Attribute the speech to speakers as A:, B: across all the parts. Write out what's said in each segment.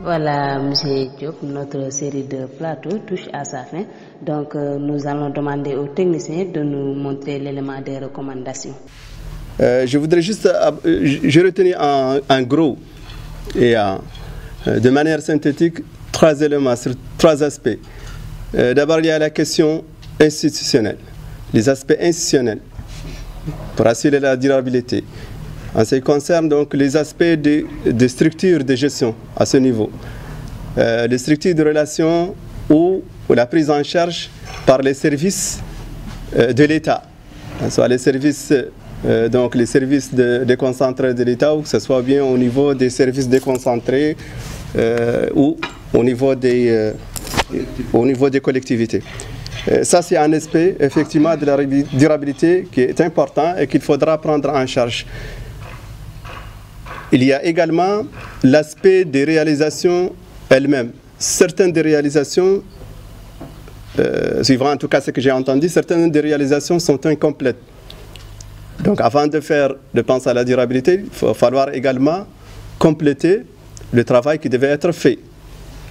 A: Voilà, M. Diop, notre série de plateaux touche à sa fin. Donc, nous allons demander aux techniciens de nous montrer l'élément des recommandations.
B: Je voudrais juste, je retenais en gros et de manière synthétique 3 éléments sur 3 aspects. D'abord, il y a la question institutionnelle, les aspects institutionnels pour assurer la durabilité. En ce qui concerne donc les aspects de structure de gestion à ce niveau, les structures de relations ou la prise en charge par les services de l'État, soit les services les services déconcentrés de l'État, ou que ce soit bien au niveau des services déconcentrés ou au niveau des collectivités. Ça, c'est un aspect effectivement de la durabilité qui est important et qu'il faudra prendre en charge. Il y a également l'aspect des réalisations elles-mêmes. Certaines des réalisations, suivant en tout cas ce que j'ai entendu, certaines des réalisations sont incomplètes. Donc avant de penser à la durabilité, il va falloir également compléter le travail qui devait être fait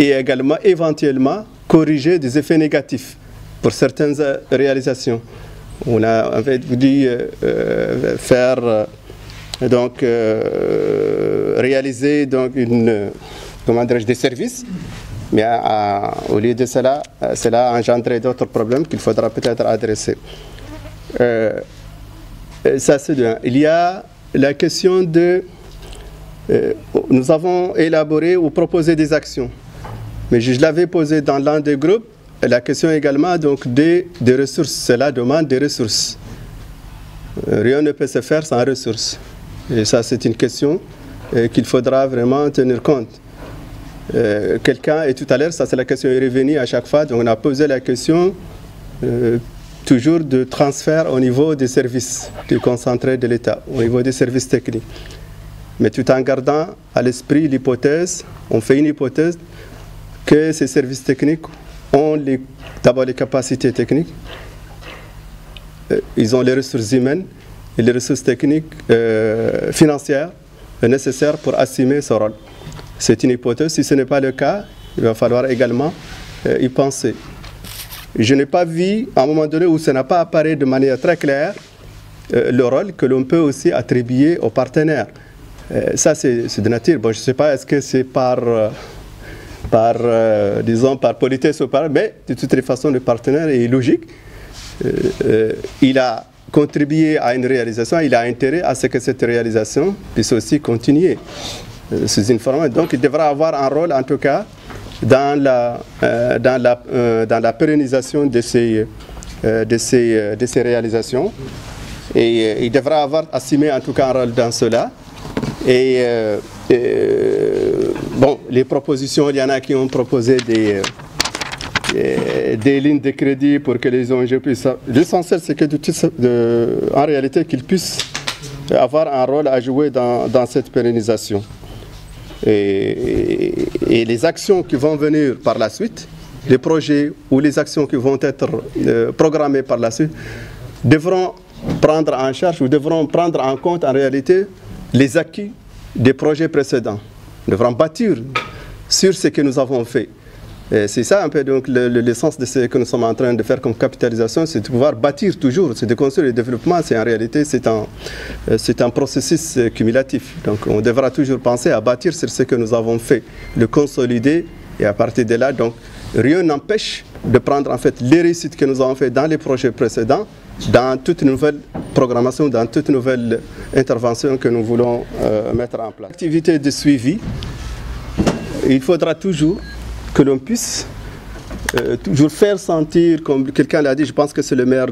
B: et également éventuellement corriger des effets négatifs pour certaines réalisations. On a en fait dit faire réaliser donc des services, mais au lieu de cela, cela a engendré d'autres problèmes qu'il faudra peut-être adresser. Ça, c'est bien. Il y a la question de... nous avons élaboré ou proposé des actions, mais je l'avais posé dans l'un des groupes, la question également donc des ressources. Cela demande des ressources. Rien ne peut se faire sans ressources. Et ça, c'est une question qu'il faudra vraiment tenir compte. Quelqu'un, et tout à l'heure, ça c'est la question est revenue à chaque fois, donc on a posé la question toujours de transfert au niveau des services déconcentrés de l'État, au niveau des services techniques. Mais tout en gardant à l'esprit l'hypothèse, on fait une hypothèse que ces services techniques ont d'abord les capacités techniques, ils ont les ressources humaines et les ressources techniques financières nécessaires pour assumer ce rôle. C'est une hypothèse. Si ce n'est pas le cas, il va falloir également y penser. Je n'ai pas vu, à un moment donné, où ça n'a pas apparu de manière très claire, le rôle que l'on peut aussi attribuer aux partenaires. Ça, c'est de nature. Bon, je ne sais pas, est-ce que c'est par politesse ou par... Mais de toutes les façons, le partenaire est logique. Il a contribué à une réalisation, il a intérêt à ce que cette réalisation puisse aussi continuer sous une forme. Donc, il devra avoir un rôle, en tout cas, dans la pérennisation de ces réalisations. Et il devra avoir assumé, en tout cas, un rôle dans cela. Et bon, les propositions, il y en a qui ont proposé des lignes de crédit pour que les ONG puissent... L'essentiel, c'est que en réalité, qu'ils puissent avoir un rôle à jouer dans cette pérennisation. Et les actions qui vont venir par la suite, les projets ou les actions qui vont être programmées par la suite, devront prendre en charge ou devront prendre en compte en réalité les acquis des projets précédents. Nous devrons bâtir sur ce que nous avons fait. C'est ça un peu donc l'essence de ce que nous sommes en train de faire comme capitalisation, c'est de pouvoir bâtir toujours, c'est de construire le développement, c'est en réalité c'est un processus cumulatif. Donc on devra toujours penser à bâtir sur ce que nous avons fait, le consolider et à partir de là, donc rien n'empêche de prendre en fait les réussites que nous avons fait dans les projets précédents, dans toute nouvelle programmation, dans toute nouvelle intervention que nous voulons mettre en place. Activité de suivi, il faudra toujours que l'on puisse toujours faire sentir, comme quelqu'un l'a dit, je pense que c'est le maire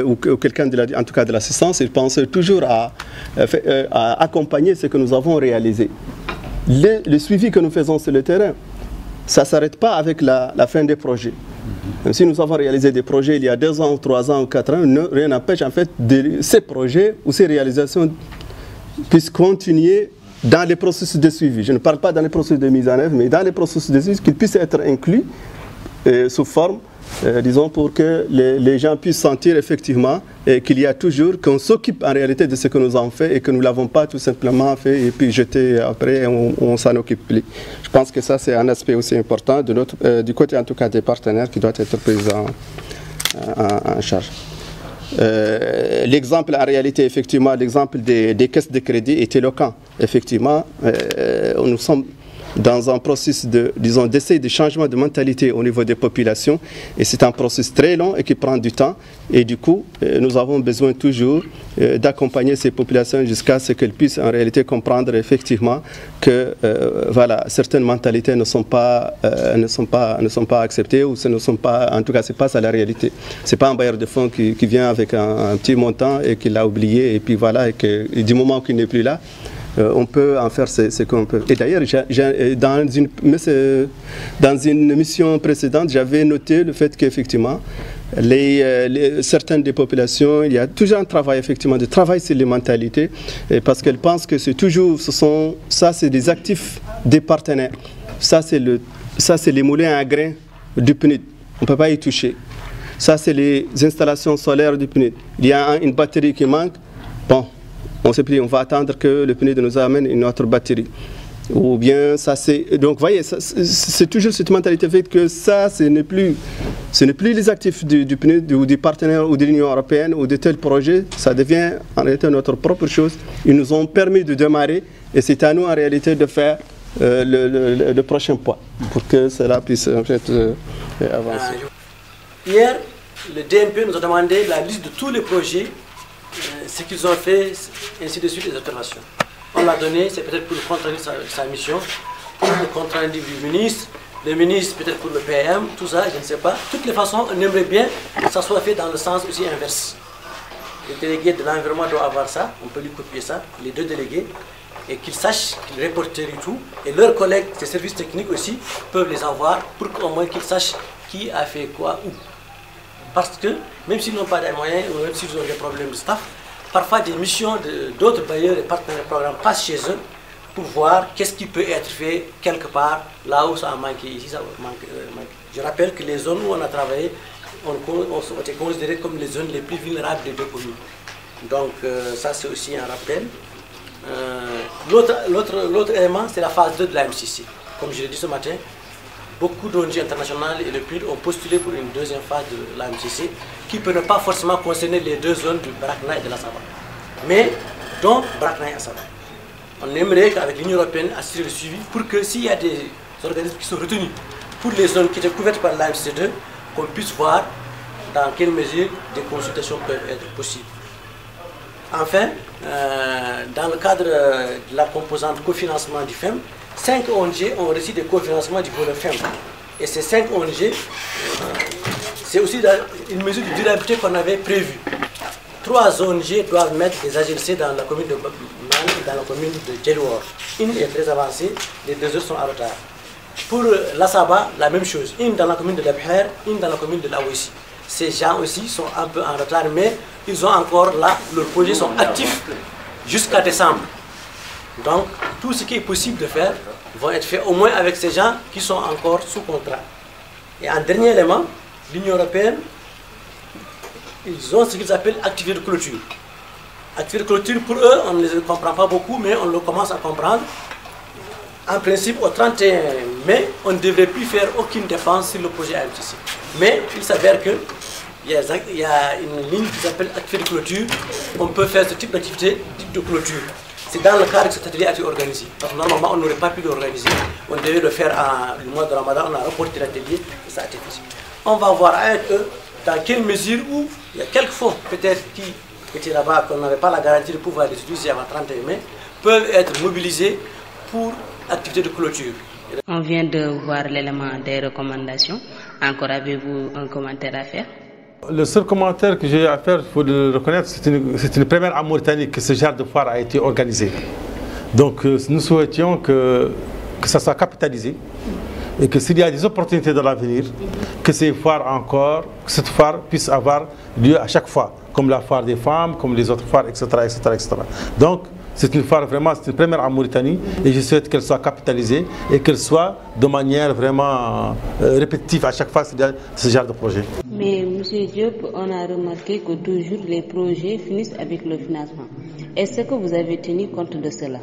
B: ou quelqu'un en tout cas de l'assistance, il pense toujours à accompagner ce que nous avons réalisé. Le suivi que nous faisons sur le terrain, ça ne s'arrête pas avec la fin des projets. Même si nous avons réalisé des projets il y a 2 ans, ou 3 ans, ou 4 ans, rien n'empêche en fait ces projets ou ces réalisations puissent continuer dans les processus de suivi. Je ne parle pas dans les processus de mise en œuvre, mais dans les processus de suivi, qu'ils puissent être inclus sous forme disons pour que les gens puissent sentir effectivement qu'il y a toujours, qu'on s'occupe en réalité de ce que nous avons fait et que nous ne l'avons pas tout simplement fait et puis jeté après et on s'en occupe plus. Je pense que ça c'est un aspect aussi important du côté en tout cas des partenaires qui doit être pris en charge. L'exemple en réalité, effectivement, l'exemple des caisses de crédit est éloquent. Effectivement, nous sommes dans un processus d'essai de changement de mentalité au niveau des populations et c'est un processus très long et qui prend du temps et du coup nous avons besoin toujours d'accompagner ces populations jusqu'à ce qu'elles puissent en réalité comprendre effectivement que voilà, certaines mentalités ne sont pas acceptées ou ce ne sont pas, en tout cas c'est pas ça la réalité. C'est pas un bailleur de fonds qui vient avec un petit montant et qui l'a oublié et puis voilà et du moment qu'il n'est plus là on peut en faire ce qu'on peut. Et d'ailleurs, dans une mission précédente, j'avais noté le fait qu'effectivement, certaines des populations, il y a toujours un travail effectivement de travail sur les mentalités, parce qu'elles pensent que c'est toujours, ça c'est des actifs des partenaires. Ça c'est les moulins à grains du PNUD. On ne peut pas y toucher. Ça c'est les installations solaires du PNUD. Il y a une batterie qui manque. Bon. On s'est dit, on va attendre que le PNUD nous amène une autre batterie. Ou bien ça c'est... Donc, vous voyez, c'est toujours cette mentalité faite que ça, ce n'est plus les actifs du PNUD ou des partenaires ou de l'Union européenne ou de tels projets. Ça devient en réalité notre propre chose. Ils nous ont permis de démarrer et c'est à nous en réalité de faire le prochain pas pour que cela puisse en fait avancer.
C: Hier, le DMP nous a demandé la liste de tous les projets, ce qu'ils ont fait, ainsi de suite, les observations. On l'a donné, c'est peut-être pour le compte rendu de sa mission, pour le compte rendu du ministre, le ministre peut-être pour le PM, tout ça, je ne sais pas. De toutes les façons, on aimerait bien que ça soit fait dans le sens aussi inverse. Le délégué de l'environnement doit avoir ça, on peut lui copier ça, les deux délégués, et qu'ils sachent, qu'ils répertorient tout, et leurs collègues, ces services techniques aussi, peuvent les avoir pour qu'au moins qu'ils sachent qui a fait quoi, où. Parce que, même s'ils n'ont pas de moyens, ou même s'ils ont des problèmes de staff, parfois des missions d'autres bailleurs et partenaires de programme passent chez eux pour voir qu'est-ce qui peut être fait quelque part, là où ça a manqué, ici ça manque. Je rappelle que les zones où on a travaillé ont été considérées comme les zones les plus vulnérables des deux communes. Donc ça c'est aussi un rappel. L'autre élément, c'est la phase 2 de la MCC. Comme je l'ai dit ce matin, beaucoup d'ONG internationales et le PNUD ont postulé pour une deuxième phase de la MCC qui peut ne pas forcément concerner les deux zones du Brakna et de la Saba, mais dont Brakna et Saba. On aimerait qu'avec l'Union européenne assurer le suivi pour que s'il y a des organismes qui sont retenus pour les zones qui étaient couvertes par la MCC2, qu'on puisse voir dans quelle mesure des consultations peuvent être possibles. Enfin, dans le cadre de la composante cofinancement du FEM, 5 ONG ont reçu des cofinancements du volet FEM. Et ces 5 ONG, c'est aussi une mesure de durabilité qu'on avait prévue. 3 ONG doivent mettre des AGLC dans la commune de Man et dans la commune de Djelouor. Une est très avancée, les 2 autres sont en retard. Pour l'Assaba, la même chose. Une dans la commune de Labher, une dans la commune de Laouissi. Ces gens aussi sont un peu en retard, mais ils ont encore là, leurs projets sont actifs jusqu'à décembre. Donc, tout ce qui est possible de faire va être fait au moins avec ces gens qui sont encore sous contrat. Et en dernier élément, l'Union européenne, ils ont ce qu'ils appellent activité de clôture. Activité de clôture, pour eux, on ne les comprend pas beaucoup, mais on le commence à comprendre. En principe, au 31 mai, on ne devrait plus faire aucune dépense sur le projet AMTC. Mais il s'avère qu'il y a une ligne qui s'appelle activité de clôture. On peut faire ce type d'activité de clôture. C'est dans le cadre que cet atelier a été organisé. Parce que normalement, on n'aurait pas pu l'organiser. On devait le faire le mois de Ramadan, on a reporté l'atelier et ça a été possible. On va voir avec eux dans quelle mesure où il y a quelques fonds peut-être qui étaient là-bas, qu'on n'avait pas la garantie de pouvoir les utiliser avant 31 mai, peuvent être mobilisés pour activité de clôture.
A: On vient de voir l'élément des recommandations. Encore avez-vous un commentaire à faire?
D: Le seul commentaire que j'ai à faire, il faut le reconnaître, c'est une première en Mauritanie que ce genre de foire a été organisé. Donc nous souhaitions que ça soit capitalisé et que s'il y a des opportunités dans l'avenir, que cette foire puisse avoir lieu à chaque fois, comme la foire des femmes, comme les autres foires, etc. etc., etc. Donc C'est une foire vraiment, c'est une première en Mauritanie et je souhaite qu'elle soit capitalisée et qu'elle soit de manière vraiment répétitive à chaque fois ce genre de projet.
A: Mais M. Diop, on a remarqué que toujours les projets finissent avec le financement. Est-ce que vous avez tenu compte de cela?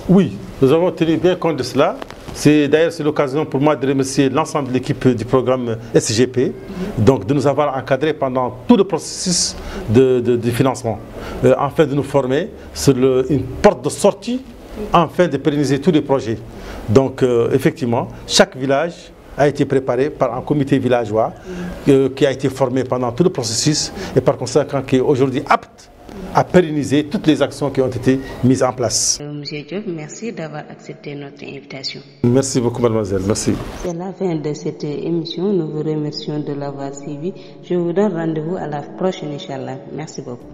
D: Oui, nous avons tenu bien compte de cela. D'ailleurs, c'est l'occasion pour moi de remercier l'ensemble de l'équipe du programme SGP, donc de nous avoir encadrés pendant tout le processus de financement, afin de nous former sur une porte de sortie, afin de pérenniser tous les projets. Donc, effectivement, chaque village a été préparé par un comité villageois qui a été formé pendant tout le processus et par conséquent qui est aujourd'hui apte à pérenniser toutes les actions qui ont été mises en place.
A: Monsieur Diop, merci d'avoir accepté notre invitation.
D: Merci beaucoup, mademoiselle. Merci.
A: C'est la fin de cette émission. Nous vous remercions de l'avoir suivi. Je vous donne rendez-vous à la prochaine, Inch'Allah. Merci beaucoup.